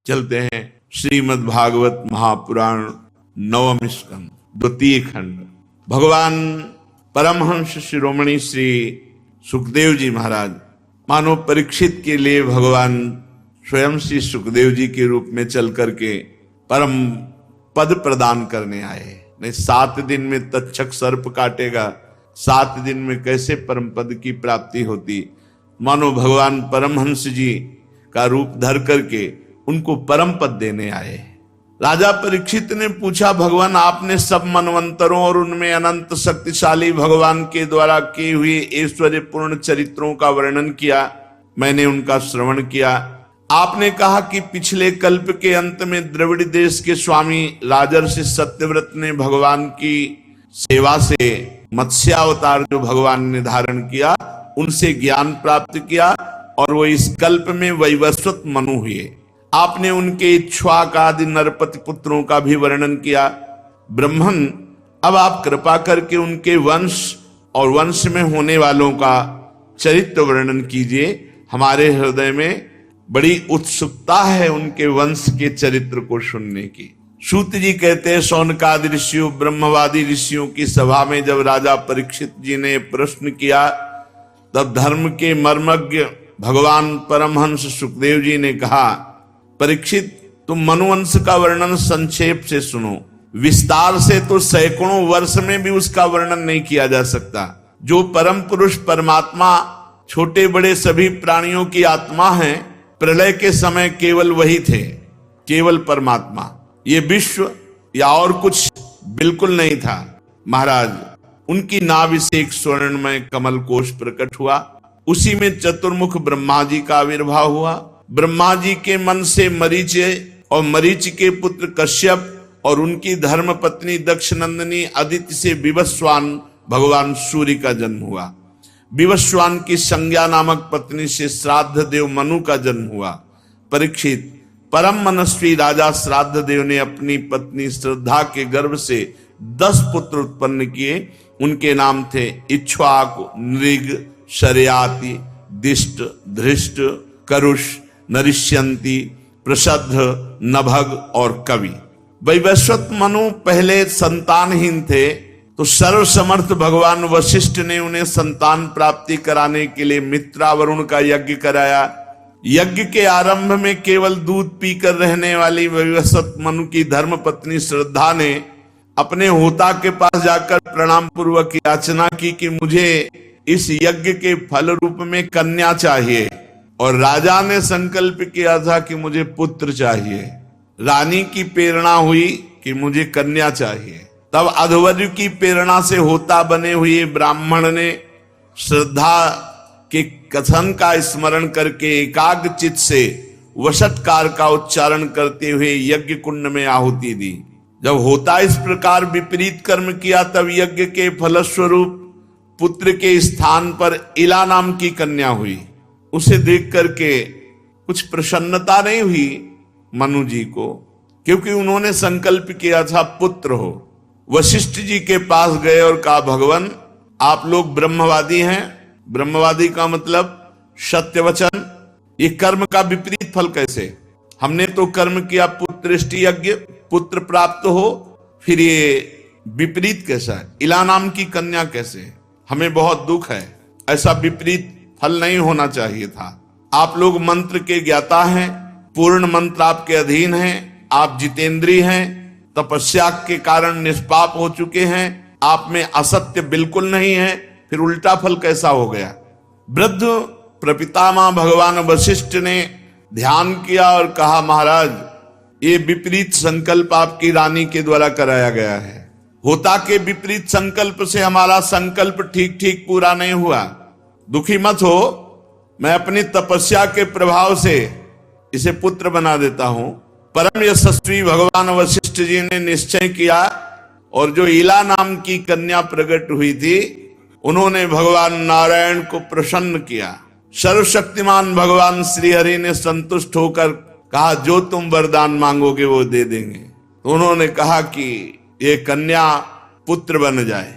चलते हैं श्रीमद् भागवत महापुराण नवम स्कंद द्वितीय खंड। भगवान परमहंस शिरोमणि श्री सुखदेव जी महाराज मानो परीक्षित के लिए भगवान स्वयं श्री सुखदेव जी के रूप में चल करके परम पद प्रदान करने आए। नहीं 7 दिन में तक्षक सर्प काटेगा, 7 दिन में कैसे परम पद की प्राप्ति होती। मानो भगवान परमहंस जी का रूप धर करके उनको परम पद देने आए। राजा परीक्षित ने पूछा, भगवान आपने सब मनवंतरों और उनमें अनंत शक्तिशाली भगवान के द्वारा किए हुए ऐश्वर्य पूर्ण चरित्रों का वर्णन किया, मैंने उनका श्रवण किया। आपने कहा कि पिछले कल्प के अंत में द्रविड़ देश के स्वामी राजर्षि सत्यव्रत ने भगवान की सेवा से मत्स्यावतार जो भगवान ने धारण किया उनसे ज्ञान प्राप्त किया और वो इस कल्प में वैवस्वत मनु हुए। आपने उनके इक्ष्वाक आदि नरपति पुत्रों का भी वर्णन किया। ब्रह्मन, अब आप कृपा करके उनके वंश और वंश में होने वालों का चरित्र वर्णन कीजिए। हमारे हृदय में बड़ी उत्सुकता है उनके वंश के चरित्र को सुनने की। सूत जी कहते हैं, शौनकादि ऋषियों ब्रह्मवादी ऋषियों की सभा में जब राजा परीक्षित जी ने प्रश्न किया तब धर्म के मर्मज्ञ भगवान परमहंस सुखदेव जी ने कहा, परीक्षित तुम मनुवंश का वर्णन संक्षेप से सुनो, विस्तार से तो सैकड़ों वर्ष में भी उसका वर्णन नहीं किया जा सकता। जो परम पुरुष परमात्मा छोटे बड़े सभी प्राणियों की आत्मा है, प्रलय के समय केवल वही थे, केवल परमात्मा। ये विश्व या और कुछ बिल्कुल नहीं था। महाराज, उनकी नाभि से एक स्वर्णमय कमल कोश प्रकट हुआ, उसी में चतुर्मुख ब्रह्मा जी का आविर्भाव हुआ। ब्रह्मा जी के मन से मरीच और मरीच के पुत्र कश्यप और उनकी धर्म पत्नी दक्षनंदिनी अदिति से विवस्वान भगवान सूर्य का जन्म हुआ। विवस्वान की संज्ञा नामक पत्नी से श्राद्ध देव मनु का जन्म हुआ। परीक्षित, परम मनस्वी राजा श्राद्ध देव ने अपनी पत्नी श्रद्धा के गर्भ से 10 पुत्र उत्पन्न किए। उनके नाम थे इक्ष्वाक, नृग, शर्याति, दिष्ट, धृष्ट, करुष, नरिष्यंती, प्रसद्ध, नभग और कवि। वैवस्वत मनु पहले संतानहीन थे तो सर्वसमर्थ भगवान वशिष्ठ ने उन्हें संतान प्राप्ति कराने के लिए मित्रावरुण का यज्ञ कराया। यज्ञ के आरंभ में केवल दूध पीकर रहने वाली वैवस्वत मनु की धर्म पत्नी श्रद्धा ने अपने होता के पास जाकर प्रणाम पूर्वक याचना की कि मुझे इस यज्ञ के फल रूप में कन्या चाहिए, और राजा ने संकल्प किया था कि मुझे पुत्र चाहिए। रानी की प्रेरणा हुई कि मुझे कन्या चाहिए। तब अध्वर्यु की प्रेरणा से होता बने हुए ब्राह्मण ने श्रद्धा के कथन का स्मरण करके एकाग्र चित्त से वषट्कार का उच्चारण करते हुए यज्ञ कुंड में आहुति दी। जब होता इस प्रकार विपरीत कर्म किया तब यज्ञ के फलस्वरूप पुत्र के स्थान पर इला नाम की कन्या हुई। उसे देख करके कुछ प्रसन्नता नहीं हुई मनु जी को, क्योंकि उन्होंने संकल्प किया था पुत्र हो। वशिष्ठ जी के पास गए और कहा, भगवान आप लोग ब्रह्मवादी हैं। ब्रह्मवादी का मतलब सत्य वचन। ये कर्म का विपरीत फल कैसे? हमने तो कर्म किया पुत्रेष्टि यज्ञ, पुत्र प्राप्त हो, फिर ये विपरीत कैसा है? इला नाम की कन्या कैसे? हमें बहुत दुख है, ऐसा विपरीत फल नहीं होना चाहिए था। आप लोग मंत्र के ज्ञाता हैं, पूर्ण मंत्र आपके अधीन हैं, आप जितेंद्रीय हैं, तपस्या के कारण निष्पाप हो चुके हैं, आप में असत्य बिल्कुल नहीं है, फिर उल्टा फल कैसा हो गया? वृद्ध प्रपितामह भगवान वशिष्ठ ने ध्यान किया और कहा, महाराज ये विपरीत संकल्प आपकी रानी के द्वारा कराया गया है। होता के विपरीत संकल्प से हमारा संकल्प ठीक ठीक पूरा नहीं हुआ। दुखी मत हो, मैं अपनी तपस्या के प्रभाव से इसे पुत्र बना देता हूं। परम यशस्वी भगवान वशिष्ठ जी ने निश्चय किया और जो इला नाम की कन्या प्रकट हुई थी उन्होंने भगवान नारायण को प्रसन्न किया। सर्वशक्तिमान भगवान श्रीहरि ने संतुष्ट होकर कहा, जो तुम वरदान मांगोगे वो दे देंगे। तो उन्होंने कहा कि ये कन्या पुत्र बन जाए।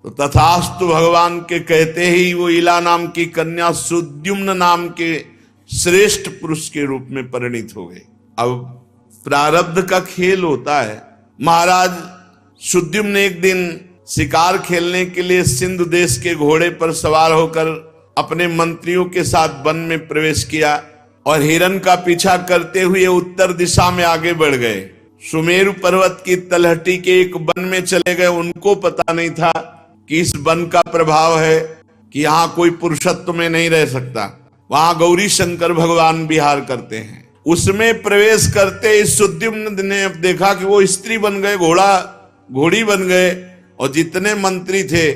तो तथास्तु भगवान के कहते ही वो इला नाम की कन्या सुद्युम्न नाम के श्रेष्ठ पुरुष के रूप में परिणित हो गई। अब प्रारब्ध का खेल होता है। महाराज शुद्युम्न ने एक दिन शिकार खेलने के लिए सिंधु देश के घोड़े पर सवार होकर अपने मंत्रियों के साथ वन में प्रवेश किया और हिरण का पीछा करते हुए उत्तर दिशा में आगे बढ़ गए। सुमेरु पर्वत की तलहटी के एक वन में चले गए। उनको पता नहीं था कि इस वन का प्रभाव है कि यहाँ कोई पुरुषत्व में नहीं रह सकता, वहां गौरी शंकर भगवान विहार करते हैं। उसमें प्रवेश करते इस सुद्युम्न ने देखा कि वो स्त्री बन गए, घोड़ी बन गए, और जितने मंत्री थे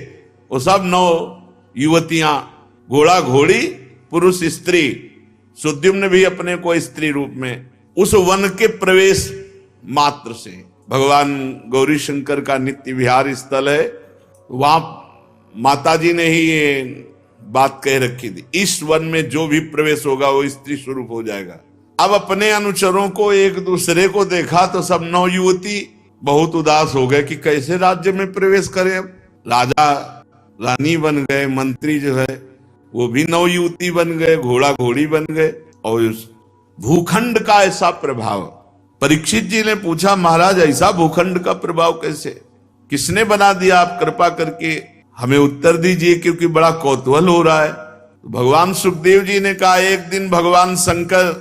वो सब 9 युवतियां, घोड़ा घोड़ी पुरुष स्त्री। सुद्युम्न भी अपने को स्त्री रूप में उस वन के प्रवेश मात्र से, भगवान गौरी शंकर का नित्य विहार स्थल है, वहां माता जी ने ही ये बात कह रखी थी, इस वन में जो भी प्रवेश होगा वो स्त्री स्वरूप हो जाएगा। अब अपने अनुचरों को एक दूसरे को देखा तो सब 9 युवती बहुत उदास हो गए कि कैसे राज्य में प्रवेश करें। अब राजा रानी बन गए, मंत्री जो है वो भी 9 युवती बन गए, घोड़ा घोड़ी बन गए। और उस भूखंड का ऐसा प्रभाव, परीक्षित जी ने पूछा महाराज ऐसा भूखंड का प्रभाव कैसे, किसने बना दिया, आप कृपा करके हमें उत्तर दीजिए क्योंकि बड़ा कौतूहल हो रहा है। तो भगवान सुखदेव जी ने कहा एक दिन भगवान शंकर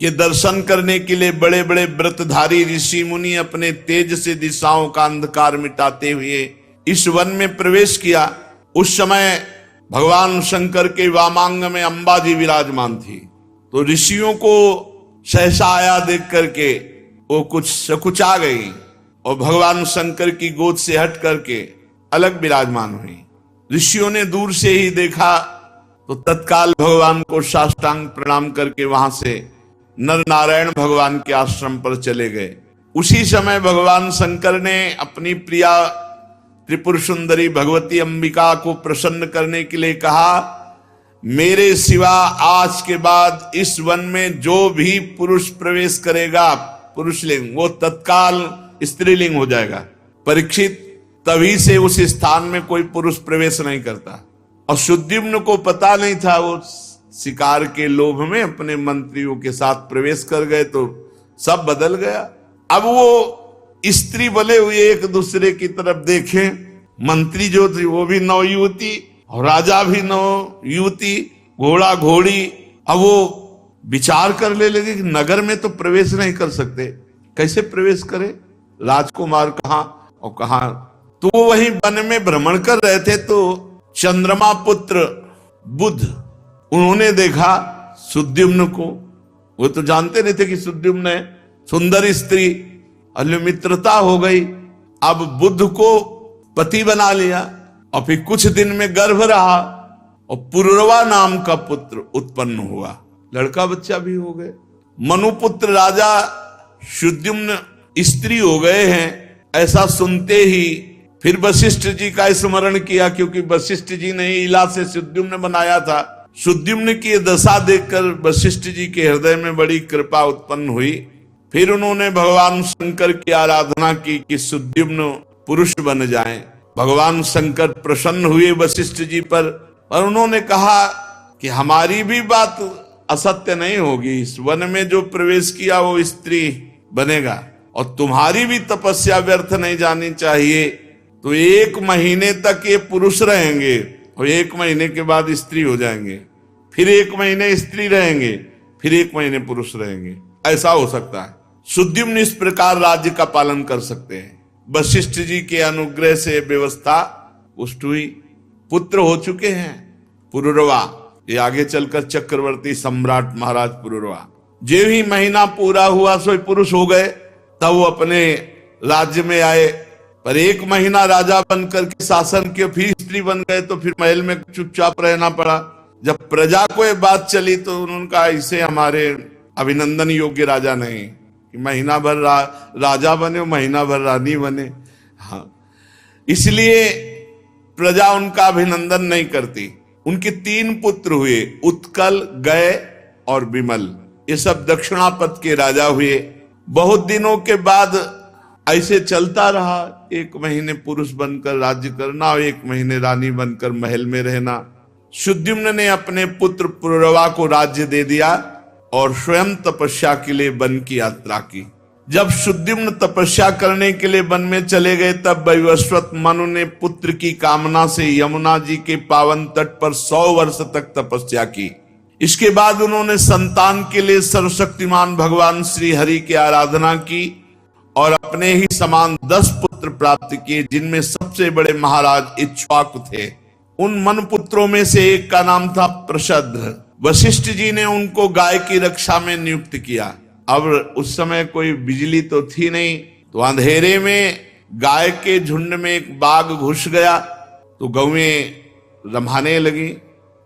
के दर्शन करने के लिए बड़े बड़े व्रतधारी ऋषि मुनि अपने तेज से दिशाओं का अंधकार मिटाते हुए इस वन में प्रवेश किया। उस समय भगवान शंकर के वामांग में अंबा जी विराजमान थी। तो ऋषियों को सहसा आया देख करके वो कुछ सकुचा गई और भगवान शंकर की गोद से हट करके अलग विराजमान हुई। ऋषियों ने दूर से ही देखा तो तत्काल भगवान को साष्टांग प्रणाम करके वहां से नर नारायण भगवान के आश्रम पर चले गए। उसी समय भगवान शंकर ने अपनी प्रिया त्रिपुर सुंदरी भगवती अंबिका को प्रसन्न करने के लिए कहा, मेरे सिवा आज के बाद इस वन में जो भी पुरुष प्रवेश करेगा पुरुषलिंग, वो तत्काल स्त्रीलिंग हो जाएगा। परीक्षित, तभी से उस स्थान में कोई पुरुष प्रवेश नहीं करता। और सुद्युम्न को पता नहीं था, वो शिकार के लोभ में अपने मंत्रियों के साथ प्रवेश कर गए तो सब बदल गया। अब वो स्त्री बने हुए एक दूसरे की तरफ देखें, मंत्री जो थी वो भी 9 युवती और राजा भी 9 युवती, घोड़ा घोड़ी। अब वो विचार करने लगे कि नगर में तो प्रवेश नहीं कर सकते, कैसे प्रवेश करे, राजकुमार कहाँ और कहाँ। तो वो वहीं वन में भ्रमण कर रहे थे तो चंद्रमा पुत्र बुध, उन्होंने देखा सुद्युम्न को। वो तो जानते नहीं थे कि सुद्युम्न है, सुंदर स्त्री, मित्रता हो गई। अब बुध को पति बना लिया और फिर कुछ दिन में गर्भ रहा और पुरुरवा नाम का पुत्र उत्पन्न हुआ, लड़का बच्चा भी हो गए। मनुपुत्र राजा सुद्युम्न स्त्री हो गए हैं। ऐसा सुनते ही फिर वशिष्ठ जी का स्मरण किया, क्योंकि वशिष्ठ जी ने इला से सुद्युम्न बनाया था। सुद्युम्न की दशा देखकर वशिष्ठ जी के हृदय में बड़ी कृपा उत्पन्न हुई। फिर उन्होंने भगवान शंकर की आराधना की कि सुद्युम्न पुरुष बन जाएं। भगवान शंकर प्रसन्न हुए वशिष्ठ जी पर और उन्होंने कहा कि हमारी भी बात असत्य नहीं होगी, इस वन में जो प्रवेश किया वो स्त्री बनेगा और तुम्हारी भी तपस्या व्यर्थ नहीं जानी चाहिए। तो 1 महीने तक ये पुरुष रहेंगे और 1 महीने के बाद स्त्री हो जाएंगे, फिर 1 महीने स्त्री रहेंगे, फिर 1 महीने पुरुष रहेंगे, ऐसा हो सकता है। सुद्युम्न इस प्रकार राज्य का पालन कर सकते हैं। वशिष्ठ जी के अनुग्रह से व्यवस्था पुष्ट हुई, पुत्र हो चुके हैं पुरुरवा, ये आगे चलकर चक्रवर्ती सम्राट महाराज पुरुरवा। जो ही महीना पूरा हुआ सो पुरुष हो गए, तब वो अपने राज्य में आए। पर 1 महीना राजा बनकर के शासन किया, फिर स्त्री बन गए तो फिर महल में चुपचाप रहना पड़ा। जब प्रजा को ये बात चली तो उन्होंने कहा इसे हमारे अभिनंदन योग्य राजा नहीं कि महीना भर राजा बने और महीना भर रानी बने। हाँ, इसलिए प्रजा उनका अभिनंदन नहीं करती। उनके 3 पुत्र हुए, उत्कल, गय और विमल। ये सब दक्षिणापथ के राजा हुए। बहुत दिनों के बाद ऐसे चलता रहा, 1 महीने पुरुष बनकर राज्य करना और 1 महीने रानी बनकर महल में रहना। सुद्युम्न ने अपने पुत्र पुरुरवा को राज्य दे दिया और स्वयं तपस्या के लिए वन की यात्रा की। जब सुद्युम्न तपस्या करने के लिए वन में चले गए, तब वैवस्वत मनु ने पुत्र की कामना से यमुना जी के पावन तट पर 100 वर्ष तक तपस्या की। इसके बाद उन्होंने संतान के लिए सर्वशक्तिमान भगवान श्री हरि की आराधना की और अपने ही समान 10 पुत्र प्राप्त किए, जिनमें सबसे बड़े महाराज इक्ष्वाकु थे। उन मन पुत्रों में से एक का नाम था प्रशद्र। वशिष्ठ जी ने उनको गाय की रक्षा में नियुक्त किया। अब उस समय कोई बिजली तो थी नहीं, तो अंधेरे में गाय के झुंड में एक बाघ घुस गया, तो गौएं रम्हाने लगी,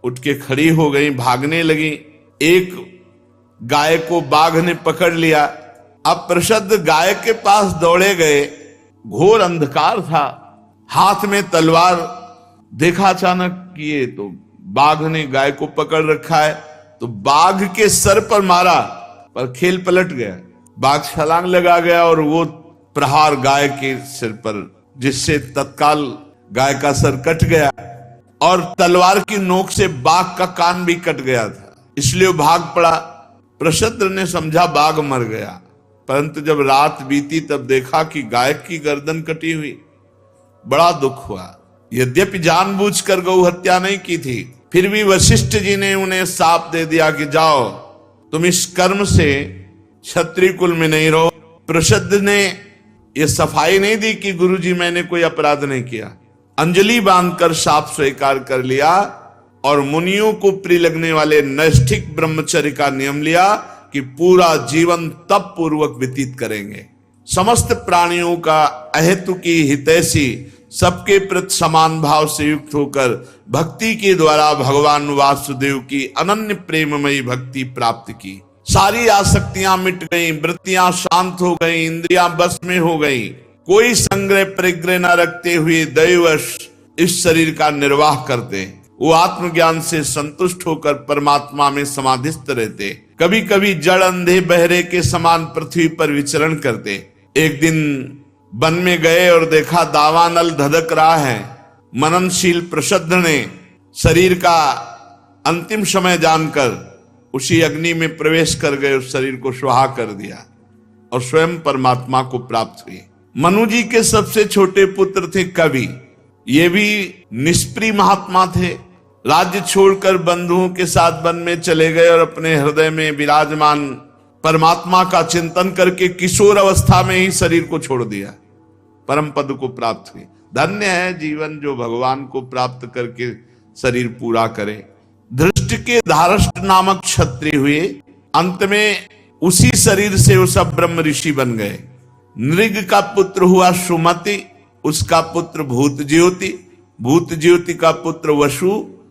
उठ के खड़ी हो गई, भागने लगी। एक गाय को बाघ ने पकड़ लिया। अब प्रशद्ध गाय के पास दौड़े गए, घोर अंधकार था, हाथ में तलवार। देखा अचानक ये तो बाघ ने गाय को पकड़ रखा है, तो बाघ के सर पर मारा, पर खेल पलट गया। बाघ छलांग लगा गया और वो प्रहार गाय के सिर पर, जिससे तत्काल गाय का सर कट गया और तलवार की नोक से बाघ का कान भी कट गया था, इसलिए वो भाग पड़ा। प्रशद्र ने समझा बाघ मर गया, परंतु जब रात बीती तब देखा कि गाय की गर्दन कटी हुई। बड़ा दुख हुआ। यद्यपि जानबूझकर गौ हत्या नहीं की थी, फिर भी वशिष्ठ जी ने उन्हें शाप दे दिया कि जाओ, तुम इस कर्म से क्षत्रिय कुल में नहीं रहो। प्रशद्ध ने यह सफाई नहीं दी कि गुरुजी मैंने कोई अपराध नहीं किया। अंजलि बांधकर शाप स्वीकार कर लिया और मुनियों को प्रिय लगने वाले नैष्ठिक ब्रह्मचर्य का नियम लिया कि पूरा जीवन तप पूर्वक व्यतीत करेंगे। समस्त प्राणियों का अहेतु की हितैषी, सबके प्रति समान भाव से युक्त होकर भक्ति के द्वारा भगवान वासुदेव की अनन्य प्रेममयी भक्ति प्राप्त की। सारी आसक्तियां मिट गईं, वृत्तियां शांत हो गईं, इंद्रियां बस में हो गईं। कोई संग्रह परिग्रह न रखते हुए दैवश इस शरीर का निर्वाह करते। वो आत्मज्ञान से संतुष्ट होकर परमात्मा में समाधिस्थ रहते। कभी कभी जड़ अंधे बहरे के समान पृथ्वी पर विचरण करते। एक दिन वन में गए और देखा दावानल धधक रहा है। मननशील प्रशद्ध ने शरीर का अंतिम समय जानकर उसी अग्नि में प्रवेश कर गए, उस शरीर को स्वाहा कर दिया और स्वयं परमात्मा को प्राप्त हुए। मनु जी के सबसे छोटे पुत्र थे कवि। ये भी निष्प्रिय महात्मा थे। राज्य छोड़कर बंधुओं के साथ वन में चले गए और अपने हृदय में विराजमान परमात्मा का चिंतन करके किशोर अवस्था में ही शरीर को छोड़ दिया, परम पद को प्राप्त हुए। धन्य है जीवन जो भगवान को प्राप्त करके शरीर पूरा करे। धृष्ट के धारष्ट नामक क्षत्रिय हुए। अंत में उसी शरीर से वो सब ब्रह्म ऋषि बन गए। नृग का पुत्र हुआ सुमति, उसका पुत्र भूत ज्योति, भूत ज्योति का पुत्र वसु,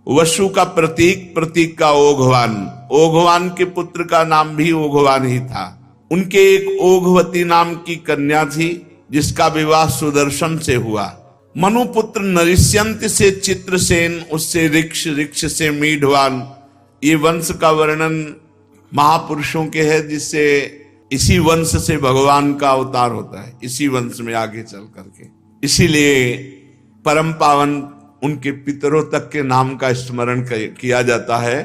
वसु का प्रतीक, प्रतीक का ओघवान, ओघवान के पुत्र का नाम भी ओघवान ही था। उनके एक ओघवती नाम की कन्या थी, जिसका विवाह सुदर्शन से हुआ। मनुपुत्र नरिष्यंत से चित्रसेन, उससे ऋक्ष, ऋक्ष से मीढवान। ये वंश का वर्णन महापुरुषों के है, जिससे इसी वंश से भगवान का अवतार होता है, इसी वंश में आगे चल करके। इसीलिए परम पावन उनके पितरों तक के नाम का स्मरण किया जाता है।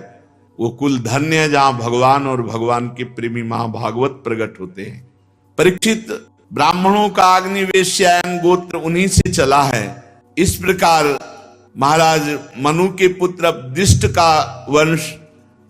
वो कुल धन्य है जहां भगवान और भगवान के प्रेमी महाभागवत प्रकट होते हैं। परीक्षित ब्राह्मणों का अग्निवेश्यायन गोत्र उन्हीं से चला है। इस प्रकार महाराज मनु के पुत्र दिष्ट का वंश,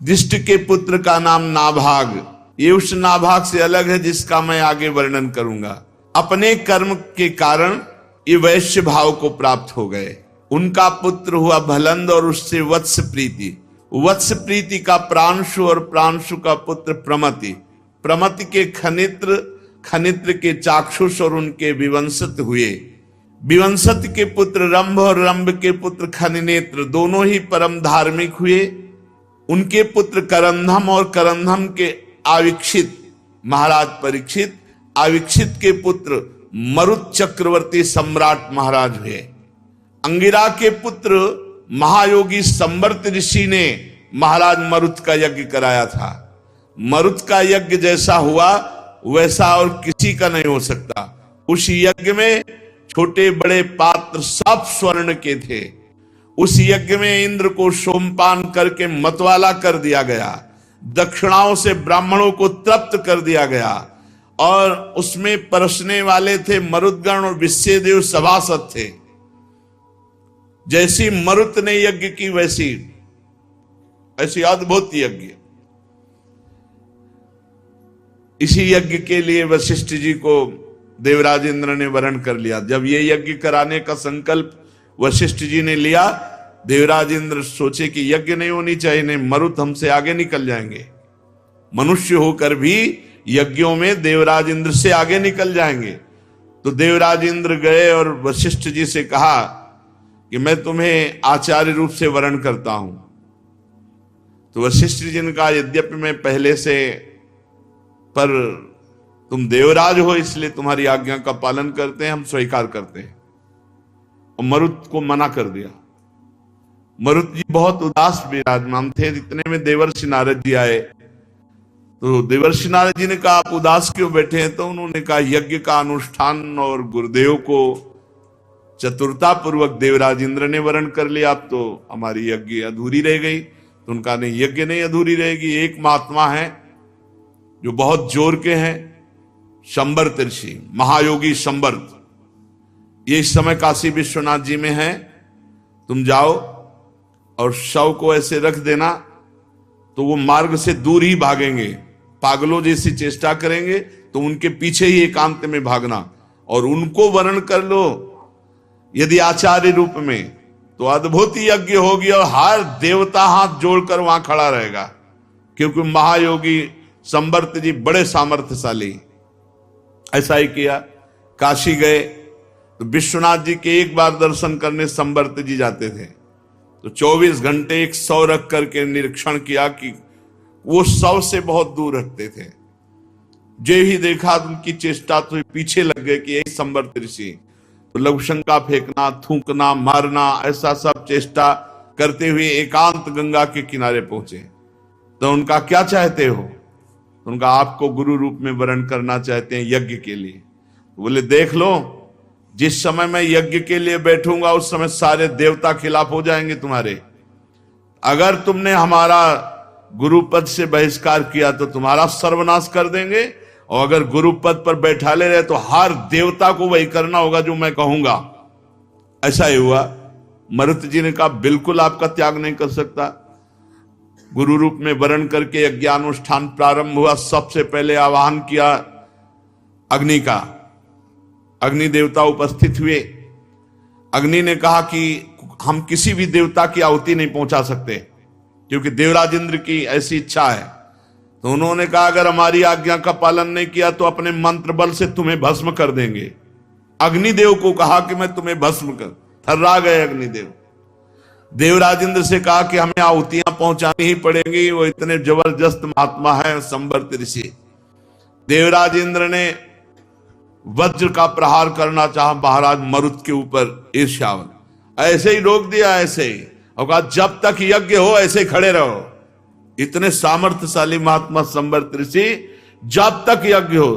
दिष्ट के पुत्र का नाम नाभाग, ये उस नाभाग से अलग है जिसका मैं आगे वर्णन करूंगा। अपने कर्म के कारण ये वैश्य भाव को प्राप्त हो गए। उनका पुत्र हुआ भलंद और उससे वत्स प्रीति, वत्स प्रीति का प्रांशु और प्रांशु का पुत्र प्रमति, प्रमति के खनित्र, खनित्र के चाक्षुष और उनके विवंशत हुए। विवंशत के पुत्र रंभ और रंभ के पुत्र खनिनेत्र, दोनों ही परम धार्मिक हुए। उनके पुत्र करंधम और करंधम के आविक्षित, महाराज परीक्षित, आविक्षित के पुत्र मरुत चक्रवर्ती सम्राट महाराज हुए। अंगिरा के पुत्र महायोगी संवर्त ऋषि ने महाराज मरुत का यज्ञ कराया था। मरुत का यज्ञ जैसा हुआ वैसा और किसी का नहीं हो सकता। उस यज्ञ में छोटे बड़े पात्र सब स्वर्ण के थे। उस यज्ञ में इंद्र को सोमपान करके मतवाला कर दिया गया। दक्षिणाओं से ब्राह्मणों को तृप्त कर दिया गया और उसमें परसने वाले थे मरुदगण और विश्वेदेव सभासद थे। जैसी मरुत ने यज्ञ की वैसी ऐसी अद्भुत यज्ञ। इसी यज्ञ के लिए वशिष्ठ जी को देवराज इंद्र ने वरण कर लिया। जब ये यज्ञ कराने का संकल्प वशिष्ठ जी ने लिया, देवराज इंद्र सोचे कि यज्ञ नहीं होनी चाहिए, नहीं मरुत हमसे आगे निकल जाएंगे। मनुष्य होकर भी यज्ञों में देवराज इंद्र से आगे निकल जाएंगे। तो देवराज इंद्र गए और वशिष्ठ जी से कहा कि मैं तुम्हें आचार्य रूप से वरण करता हूं। तो वशिष्ठ जी ने कहा, यद्यपि मैं पहले से, पर तुम देवराज हो इसलिए तुम्हारी आज्ञा का पालन करते हैं, हम स्वीकार करते हैं। और मरुत को मना कर दिया। मरुत जी बहुत उदास विराजमान थे। इतने में देवर्षि नारद जी आए। तो देवर्षि नारद जी ने कहा, आप उदास क्यों बैठे हैं? तो उन्होंने कहा, यज्ञ का अनुष्ठान और गुरुदेव को चतुरता पूर्वक देवराज इंद्र ने वरण कर लिया, अब तो हमारी यज्ञ अधूरी रह गई। तो उनका नहीं, यज्ञ नहीं अधूरी रहेगी। एक महात्मा है जो बहुत जोर के हैं, शंबर्त ऋषि, महायोगी शंबर्त। ये इस समय काशी विश्वनाथ जी में है। तुम जाओ और शव को ऐसे रख देना तो वो मार्ग से दूर ही भागेंगे। पागलों जैसी चेष्टा करेंगे तो उनके पीछे ही एकांत में भागना और उनको वर्ण कर लो यदि आचार्य रूप में, तो अद्भुत यज्ञ होगी और हर देवता हाथ जोड़कर वहां खड़ा रहेगा, क्योंकि महायोगी संवर्त जी बड़े सामर्थ्यशाली। ऐसा ही किया। काशी गए तो विश्वनाथ जी के एक बार दर्शन करने संवर्त जी जाते थे। तो 24 घंटे एक शव रख करके निरीक्षण किया कि वो शव से बहुत दूर रखते थे। जो ही देखा उनकी चेष्टा तो पीछे लग गए कि यही संवर्त ऋषि। तो लघुशंका फेंकना, थूकना, मारना, ऐसा सब चेष्टा करते हुए एकांत गंगा के किनारे पहुंचे। तो उनका, क्या चाहते हो? तो उनका, आपको गुरु रूप में वरण करना चाहते हैं यज्ञ के लिए। तो बोले, देख लो, जिस समय मैं यज्ञ के लिए बैठूंगा उस समय सारे देवता खिलाफ हो जाएंगे तुम्हारे। अगर तुमने हमारा गुरु पद से बहिष्कार किया तो तुम्हारा सर्वनाश कर देंगे, और अगर गुरु पद पर बैठा ले रहे तो हर देवता को वही करना होगा जो मैं कहूंगा। ऐसा ही हुआ। मरुत जी ने कहा, बिल्कुल आपका त्याग नहीं कर सकता। गुरु रूप में वरण करके यज्ञानुष्ठान प्रारंभ हुआ। सबसे पहले आवाहन किया अग्नि का। अग्नि देवता उपस्थित हुए। अग्नि ने कहा कि हम किसी भी देवता की आहुति नहीं पहुंचा सकते, क्योंकि देवराज इंद्र की ऐसी इच्छा है। तो उन्होंने कहा, अगर हमारी आज्ञा का पालन नहीं किया तो अपने मंत्र बल से तुम्हें भस्म कर देंगे। अग्निदेव को कहा कि मैं तुम्हें भस्म कर। थर्रा गए अग्निदेव। देवराज इंद्र से कहा कि हमें आहुतियां पहुंचानी ही पड़ेंगी, वो इतने जबरदस्त महात्मा है संवर्त ऋषि। देवराज इंद्र ने वज्र का प्रहार करना चाहा महाराज मरुत के ऊपर, ईर्ष्यावन। ऐसे ही रोक दिया, ऐसे ही, और कहा जब तक यज्ञ हो ऐसे खड़े रहो। इतने सामर्थ्यशाली महात्मा संवर्त ऋषि, जब तक यज्ञ हो।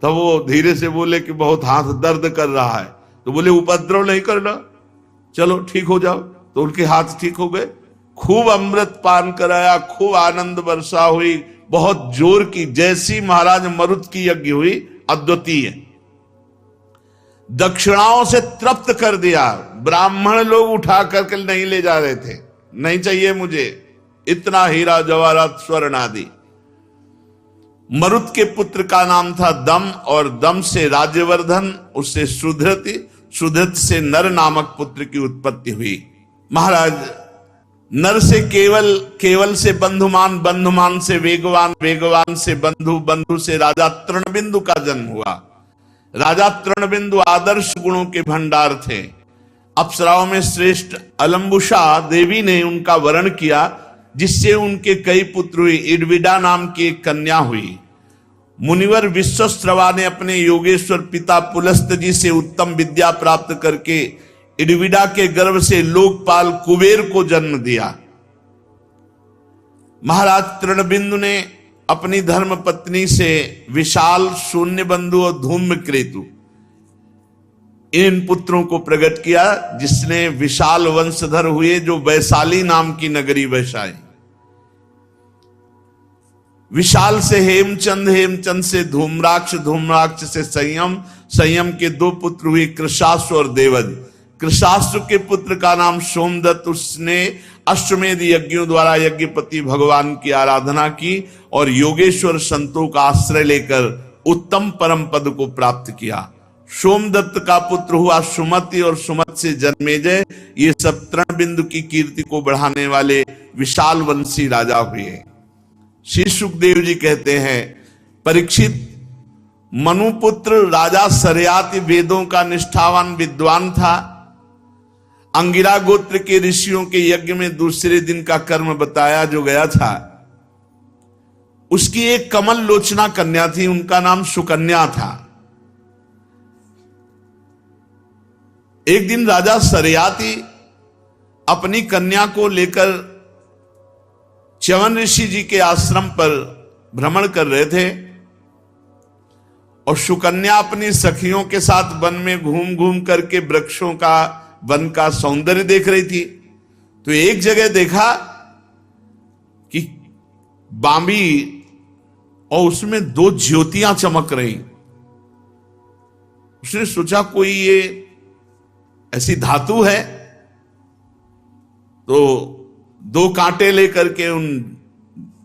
तब वो धीरे से बोले कि बहुत हाथ दर्द कर रहा है। तो बोले, उपद्रव नहीं करना, चलो ठीक हो जाओ। तो उनके हाथ ठीक हो गए। खूब अमृत पान कराया, खूब आनंद वर्षा हुई, बहुत जोर की। जैसी महाराज मरुत की यज्ञ हुई, अद्वितीय। दक्षिणाओं से तृप्त कर दिया। ब्राह्मण लोग उठा करके नहीं ले जा रहे थे, नहीं चाहिए मुझे इतना हीरा जवाहरात स्वर्ण आदि। मरुत के पुत्र का नाम था दम, और दम से राज्यवर्धन, उससे सुधृति, सुधृत से नर नामक पुत्र की उत्पत्ति हुई। महाराज नर से केवल, केवल से बंधुमान, बंधुमान से वेगवान, वेगवान से बंधु, बंधु से राजा तृणबिंदु का जन्म हुआ। राजा तृणबिंदु आदर्श गुणों के भंडार थे। अप्सराओं में श्रेष्ठ अलम्बुषा देवी ने उनका वरण किया, जिससे उनके कई पुत्र हुए। इडविडा नाम की एक कन्या हुई। मुनिवर विश्वस्त्रवा ने अपने योगेश्वर पिता पुलस्त जी से उत्तम विद्या प्राप्त करके इडविडा के गर्भ से लोकपाल कुबेर को जन्म दिया। महाराज तृणबिंदु ने अपनी धर्म पत्नी से विशाल, शून्य बंधु और धूम्रकेतु, इन पुत्रों को प्रकट किया, जिसने विशाल वंशधर हुए, जो वैशाली नाम की नगरी बसाई। विशाल से हेमचंद, हेमचंद से धूम्राक्ष, धूम्राक्ष से संयम, संयम के दो पुत्र हुए कृशाश्व और देवज। कृशाश्व के पुत्र का नाम सोमदत्त, उसने अश्वमेध यज्ञों द्वारा यज्ञपति भगवान की आराधना की और योगेश्वर संतों का आश्रय लेकर उत्तम परम पद को प्राप्त किया। सोमदत्त का पुत्र हुआ सुमति और सुमत से जन्मेजय। ये सब तृण बिंदु की कीर्ति को बढ़ाने वाले विशाल वंशी राजा हुए। श्री सुखदेव जी कहते हैं, परीक्षित, मनुपुत्र राजा सरयाति वेदों का निष्ठावान विद्वान था। अंगिरा गोत्र के ऋषियों के यज्ञ में दूसरे दिन का कर्म बताया जो गया था। उसकी एक कमल लोचना कन्या थी, उनका नाम सुकन्या था। एक दिन राजा सरयाति अपनी कन्या को लेकर च्यवन ऋषि जी के आश्रम पर भ्रमण कर रहे थे और सुकन्या अपनी सखियों के साथ वन में घूम घूम करके वृक्षों का, वन का सौंदर्य देख रही थी। तो एक जगह देखा कि बांबी और उसमें दो ज्योतियां चमक रही। उसने सोचा कोई ये ऐसी धातु है, तो दो कांटे लेकर के उन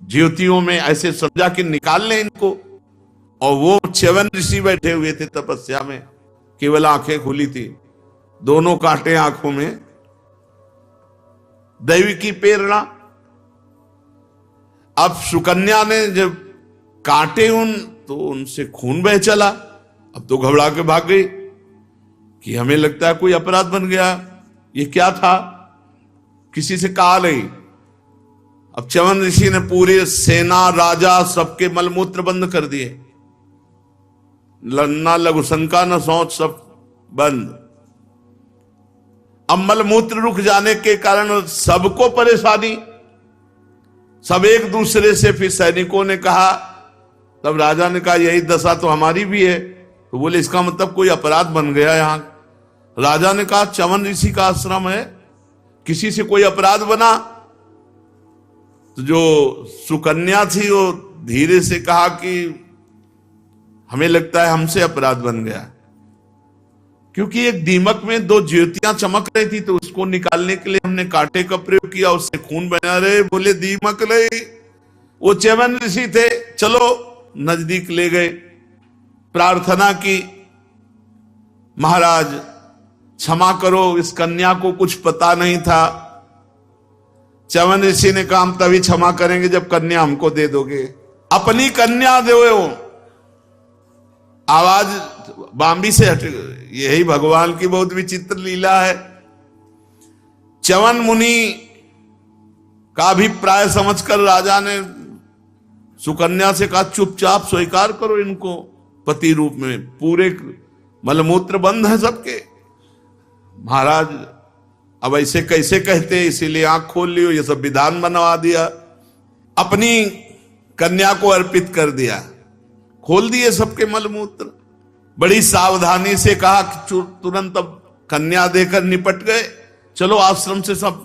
ज्योतियों में ऐसे समझा कि निकाल लें इनको। और वो च्यवन ऋषि बैठे हुए थे तपस्या में, केवल आंखें खुली थी, दोनों कांटे आंखों में। दैवी की प्रेरणा। अब सुकन्या ने जब काटे उन, तो उनसे खून बह चला। अब तो घबरा के भाग गई कि हमें लगता है कोई अपराध बन गया, ये क्या था, किसी से कहा नहीं। अब च्यवन ऋषि ने पूरे सेना, राजा, सबके मलमूत्र बंद कर दिए। ना लघु शंका न सोच, सब बंद। अब मलमूत्र रुक जाने के कारण सबको परेशानी, सब एक दूसरे से। फिर सैनिकों ने कहा, तब राजा ने कहा यही दशा तो हमारी भी है। तो बोले इसका मतलब कोई अपराध बन गया यहां। राजा ने कहा च्यवन ऋषि का आश्रम है, किसी से कोई अपराध बना? तो जो सुकन्या थी वो धीरे से कहा कि हमें लगता है हमसे अपराध बन गया, क्योंकि एक दीमक में दो ज्योतियां चमक रही थी, तो उसको निकालने के लिए हमने कांटे का प्रयोग किया, उससे खून बना रहे। बोले दीमक नहीं, वो च्यवन ऋषि थे। चलो नजदीक ले गए, प्रार्थना की, महाराज क्षमा करो, इस कन्या को कुछ पता नहीं था। च्यवन ऋषि ने कहा हम तभी क्षमा करेंगे जब कन्या हमको दे दोगे। अपनी कन्या दो। आवाज बांबी से हट, यही भगवान की बहुत विचित्र लीला है। च्यवन मुनि का अभिप्राय समझकर राजा ने सुकन्या से कहा चुपचाप स्वीकार करो इनको पति रूप में, पूरे मलमूत्र बंद है सबके। महाराज अब ऐसे कैसे कहते, इसीलिए आंख खोल लियो, ये सब विधान बनवा दिया। अपनी कन्या को अर्पित कर दिया, खोल दिए सबके मलमूत्र। बड़ी सावधानी से कहा कि तुरंत अब कन्या देकर निपट गए, चलो आश्रम से सब,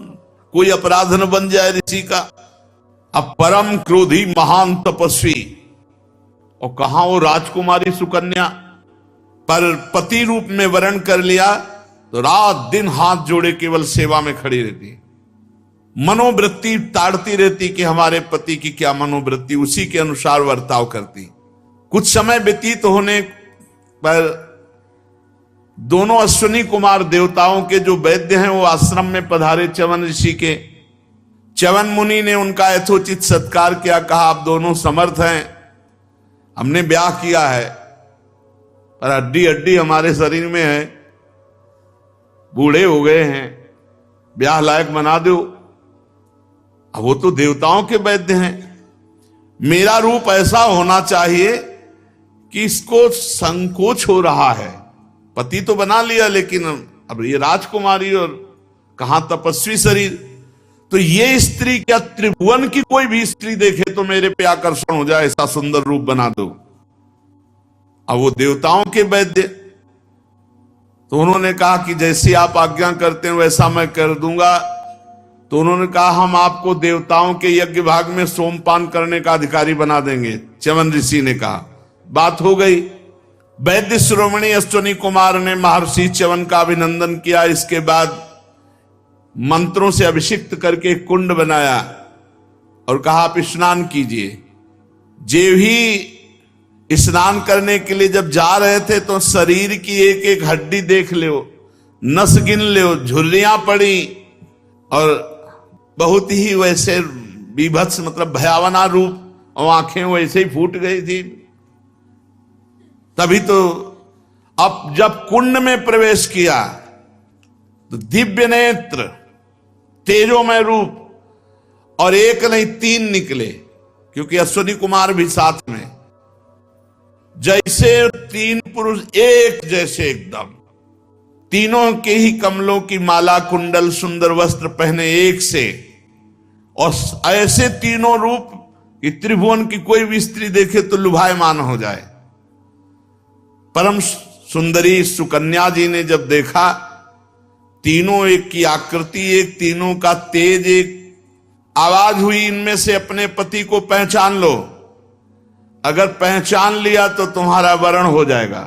कोई अपराध न बन जाए ऋषि का। अब परम क्रोधी महान तपस्वी, और कहा वो राजकुमारी सुकन्या, पर पति रूप में वर्ण कर लिया तो रात दिन हाथ जोड़े केवल सेवा में खड़ी रहती, मनोवृत्ति ताड़ती रहती कि हमारे पति की क्या मनोवृत्ति, उसी के अनुसार वर्ताव करती। कुछ समय व्यतीत होने पर दोनों अश्विनी कुमार देवताओं के जो वैद्य हैं वो आश्रम में पधारे च्यवन ऋषि के। च्यवन मुनि ने उनका यथोचित सत्कार किया, कहा आप दोनों समर्थ हैं, हमने ब्याह किया है पर हड्डी हड्डी हमारे शरीर में है, बूढ़े हो गए हैं, ब्याह लायक बना दो। अब वो तो देवताओं के वैद्य हैं, मेरा रूप ऐसा होना चाहिए कि इसको संकोच हो रहा है। पति तो बना लिया, लेकिन अब ये राजकुमारी और कहां तपस्वी शरीर, तो ये स्त्री क्या त्रिभुवन की कोई भी स्त्री देखे तो मेरे पे आकर्षण हो जाए, ऐसा सुंदर रूप बना दो। अब वो देवताओं के वैद्य, तो उन्होंने कहा कि जैसी आप आज्ञा करते हैं वैसा मैं कर दूंगा। तो उन्होंने कहा हम आपको देवताओं के यज्ञ भाग में सोमपान करने का अधिकारी बना देंगे। च्यवन ऋषि ने कहा। बात हो गई। वैद्य शिरोमणि अश्विनी कुमार ने महर्षि च्यवन का अभिनंदन किया। इसके बाद मंत्रों से अभिषिक्त करके कुंड बनाया और कहा आप स्नान कीजिए। जे भी स्नान करने के लिए जब जा रहे थे तो शरीर की एक एक हड्डी देख लो, नस गिन लो, झुर्रियां पड़ी और बहुत ही वैसे बीभत्स मतलब भयावना रूप, और आंखें वैसे ही फूट गई थी। तभी तो अब जब कुंड में प्रवेश किया तो दिव्य नेत्र, तेजोमय रूप, और एक नहीं 3 निकले, क्योंकि अश्विनी कुमार भी साथ में। जैसे 3 पुरुष एक जैसे एकदम, तीनों के ही कमलों की माला, कुंडल, सुंदर वस्त्र पहने एक से, और ऐसे तीनों रूप कि त्रिभुवन की कोई भी स्त्री देखे तो लुभायमान हो जाए। परम सुंदरी सुकन्या जी ने जब देखा, तीनों एक की आकृति एक, तीनों का तेज एक, आवाज हुई इनमें से अपने पति को पहचान लो, अगर पहचान लिया तो तुम्हारा वरण हो जाएगा।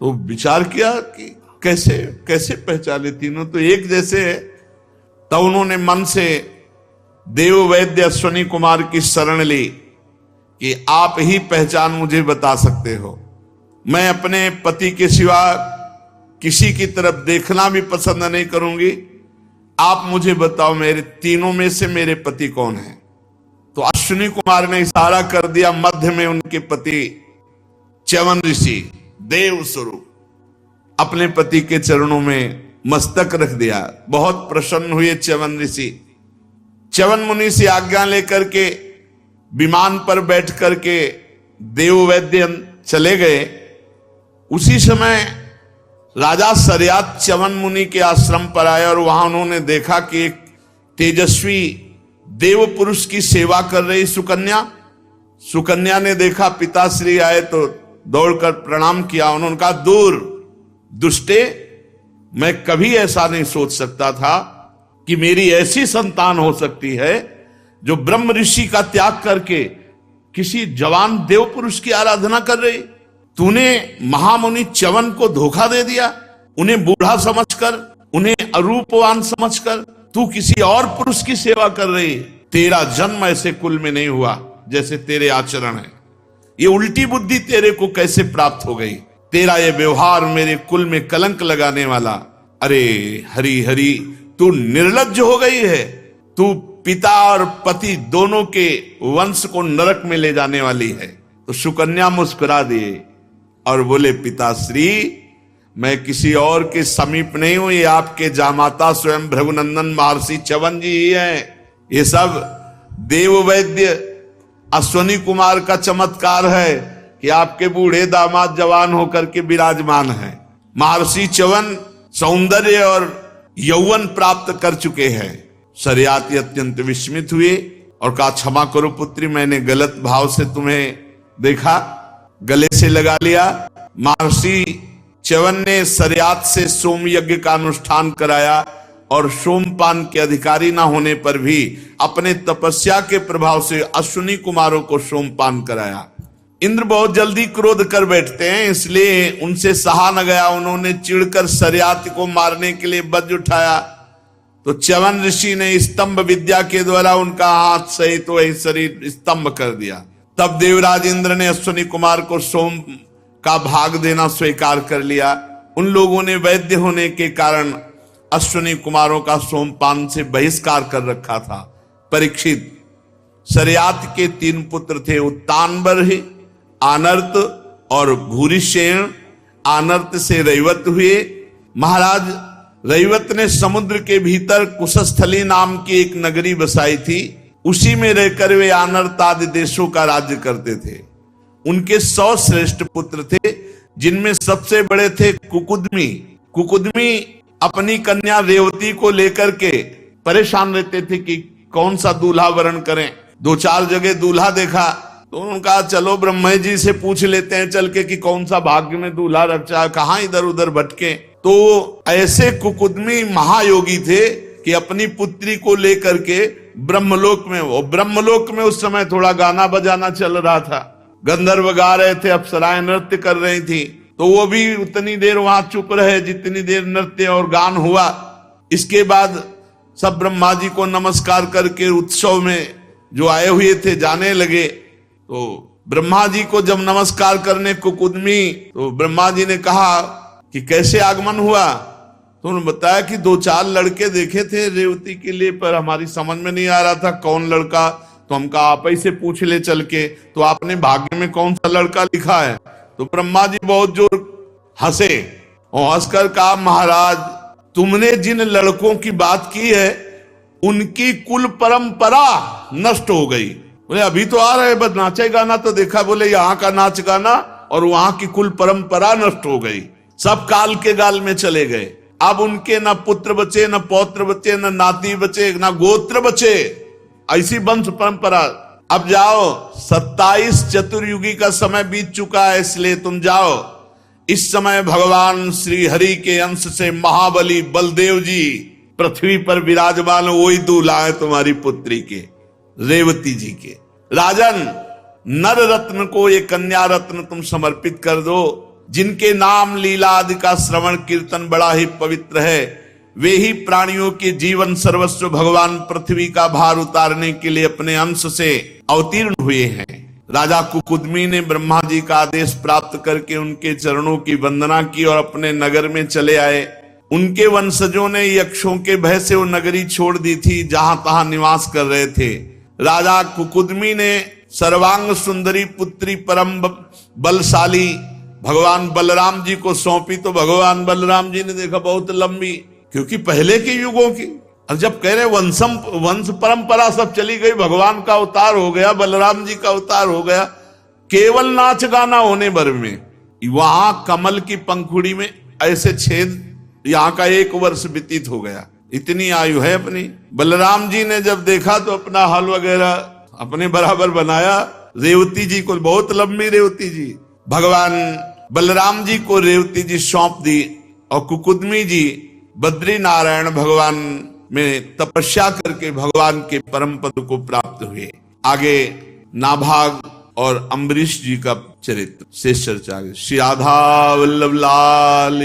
तो विचार किया कि कैसे कैसे पहचाने, तीनों तो एक जैसे है। तब उन्होंने मन से देव वैद्य अश्विनी कुमार की शरण ली कि आप ही पहचान मुझे बता सकते हो। मैं अपने पति के सिवा किसी की तरफ देखना भी पसंद नहीं करूंगी, आप मुझे बताओ मेरे तीनों में से मेरे पति कौन है। तो अश्विनी कुमार ने इशारा कर दिया, मध्य में उनके पति च्यवन ऋषि देव स्वरूप अपने पति के चरणों में मस्तक रख दिया। बहुत प्रसन्न हुए च्यवन ऋषि। च्यवन मुनि से आज्ञा लेकर के विमान पर बैठ करके देव वैद्य चले गए। उसी समय राजा सरियात च्यवन मुनि के आश्रम पर आए और वहां उन्होंने देखा कि एक तेजस्वी देव पुरुष की सेवा कर रही सुकन्या। सुकन्या ने देखा पिताश्री आए तो दौड़कर प्रणाम किया। उन्होंने कहा, दूर दुष्टे, मैं कभी ऐसा नहीं सोच सकता था कि मेरी ऐसी संतान हो सकती है जो ब्रह्म ऋषि का त्याग करके किसी जवान देव पुरुष की आराधना कर रही। तूने महामुनि च्यवन को धोखा दे दिया, उन्हें बूढ़ा समझकर, उन्हें अरूपवान समझकर तू किसी और पुरुष की सेवा कर रही। तेरा जन्म ऐसे कुल में नहीं हुआ जैसे तेरे आचरण है। ये उल्टी बुद्धि तेरे को कैसे प्राप्त हो गई? तेरा ये व्यवहार मेरे कुल में कलंक लगाने वाला। अरे हरि हरि, तू निर्लज्ज हो गई है। तू पिता और पति दोनों के वंश को नरक में ले जाने वाली है। तो सुकन्या मुस्कुरा दिए और बोले, पिताश्री, मैं किसी और के समीप नहीं हूं, ये आपके जामाता स्वयं भृगुनंदन महर्षि च्यवन जी ही हैं। ये सब देव वैद्य अश्विनी कुमार का चमत्कार है कि आपके बूढ़े दामाद जवान होकर के विराजमान हैं। महर्षि च्यवन सौंदर्य और यौवन प्राप्त कर चुके हैं। सरियाती अत्यंत विस्मित हुए और कहा, क्षमा करो पुत्री, मैंने गलत भाव से तुम्हें देखा, गले से लगा लिया। महर्षि च्यवन ने सरियात से सोम यज्ञ का अनुष्ठान कराया और सोमपान के अधिकारी ना होने पर भी अपने तपस्या के प्रभाव से अश्विनी कुमारों को सोमपान कराया। इंद्र बहुत जल्दी क्रोध कर बैठते हैं, इसलिए उनसे सहा न गया। उन्होंने चिढ़कर सरियात को मारने के लिए वज्र उठाया तो च्यवन ऋषि ने स्तंभ विद्या के द्वारा उनका हाथ सहित वही शरीर स्तंभ कर दिया। तब देवराज इंद्र ने अश्विनी कुमार को सोम का भाग देना स्वीकार कर लिया। उन लोगों ने वैद्य होने के कारण अश्विनी कुमारों का सोमपान से बहिष्कार कर रखा था। परीक्षित, सरियात के 3 पुत्र थे, उत्तानबर्ह, आनर्त और भूरिसेन। आनर्त से रैवत हुए। महाराज रैवत ने समुद्र के भीतर कुशस्थली नाम की एक नगरी बसाई थी। उसी में रहकर वे आनर्त आदि देशों का राज्य करते थे। उनके 100 श्रेष्ठ पुत्र थे, जिनमें सबसे बड़े थे कुकुदमी। कुकुदमी अपनी कन्या रेवती को लेकर के परेशान रहते थे कि कौन सा दूल्हा वरण करें। 2-4 जगह दूल्हा देखा तो उन्होंने कहा, चलो ब्रह्मा जी से पूछ लेते हैं चल के कि कौन सा भाग्य में दूल्हा रचा, कहां इधर उधर भटके। तो ऐसे कुकुदमी महायोगी थे कि अपनी पुत्री को लेकर के ब्रह्मलोक में, वो ब्रह्मलोक में उस समय थोड़ा गाना बजाना चल रहा था, गंधर्व गा रहे थे, अप्सराएं नृत्य कर रही थी, तो वो भी उतनी देर वहां चुप रहे जितनी देर नृत्य और गान हुआ। इसके बाद सब ब्रह्मा जी को नमस्कार करके उत्सव में जो आए हुए थे जाने लगे। तो ब्रह्मा जी को जब नमस्कार करने को कुकुदमी, तो ब्रह्मा जी ने कहा कि कैसे आगमन हुआ। तो उन्होंने बताया कि 2-4 लड़के देखे थे रेवती के लिए, पर हमारी समझ में नहीं आ रहा था कौन लड़का, तो हम कहा आप ही से पूछ ले चल के, तो आपने भाग्य में कौन सा लड़का लिखा है। तो ब्रह्मा जी बहुत जोर हंसे और हंसकर कहा महाराज तुमने जिन लड़कों की बात की है उनकी कुल परंपरा नष्ट हो गई। बोले अभी तो आ रहे, बस नाचे गाना तो देखा, बोले यहाँ का नाच गाना और वहां की कुल परंपरा नष्ट हो गई, सब काल के गाल में चले गए। अब उनके न पुत्र बचे, न पौत्र बचे, न नाती बचे, न गोत्र बचे, ऐसी वंश परंपरा। अब जाओ, 27 चतुर्युगी का समय बीत चुका है, इसलिए तुम जाओ। इस समय भगवान श्री हरि के अंश से महाबली बलदेव जी पृथ्वी पर विराजमान, वही दूल्हा है तुम्हारी पुत्री के, रेवती जी के। राजन, नर रत्न को ये कन्या रत्न तुम समर्पित कर दो, जिनके नाम लीला आदि का श्रवण कीर्तन बड़ा ही पवित्र है, वे ही प्राणियों के जीवन सर्वस्व भगवान पृथ्वी का भार उतारने के लिए अपने अंश से अवतीर्ण हुए हैं। राजा कुकुदमी ने ब्रह्मा जी का आदेश प्राप्त करके उनके चरणों की वंदना की और अपने नगर में चले आए। उनके वंशजों ने यक्षों के भय से वो नगरी छोड़ दी थी जहां तहां निवास कर रहे थे। राजा कुकुदमी ने सर्वांग सुंदरी पुत्री परम बलशाली भगवान बलराम जी को सौंपी। तो भगवान बलराम जी ने देखा बहुत लंबी, क्योंकि पहले के युगों की, और जब कह रहे वंश परंपरा सब चली गई, भगवान का अवतार हो गया, बलराम जी का अवतार हो गया, केवल नाच गाना होने भर में वहां कमल की पंखुड़ी में ऐसे छेद, यहाँ का 1 वर्ष व्यतीत हो गया, इतनी आयु है अपनी। बलराम जी ने जब देखा तो अपना हल वगैरह अपने बराबर बनाया, रेवती जी को, बहुत लंबी रेवती जी, भगवान बलराम जी को रेवती जी सौंप दी और कुकुदमी जी बद्री नारायण भगवान में तपस्या करके भगवान के परम पद को प्राप्त हुए। आगे नाभाग और अम्बरीश जी का चरित्र शेष चर्चा। श्री राधा वल्लभ लाल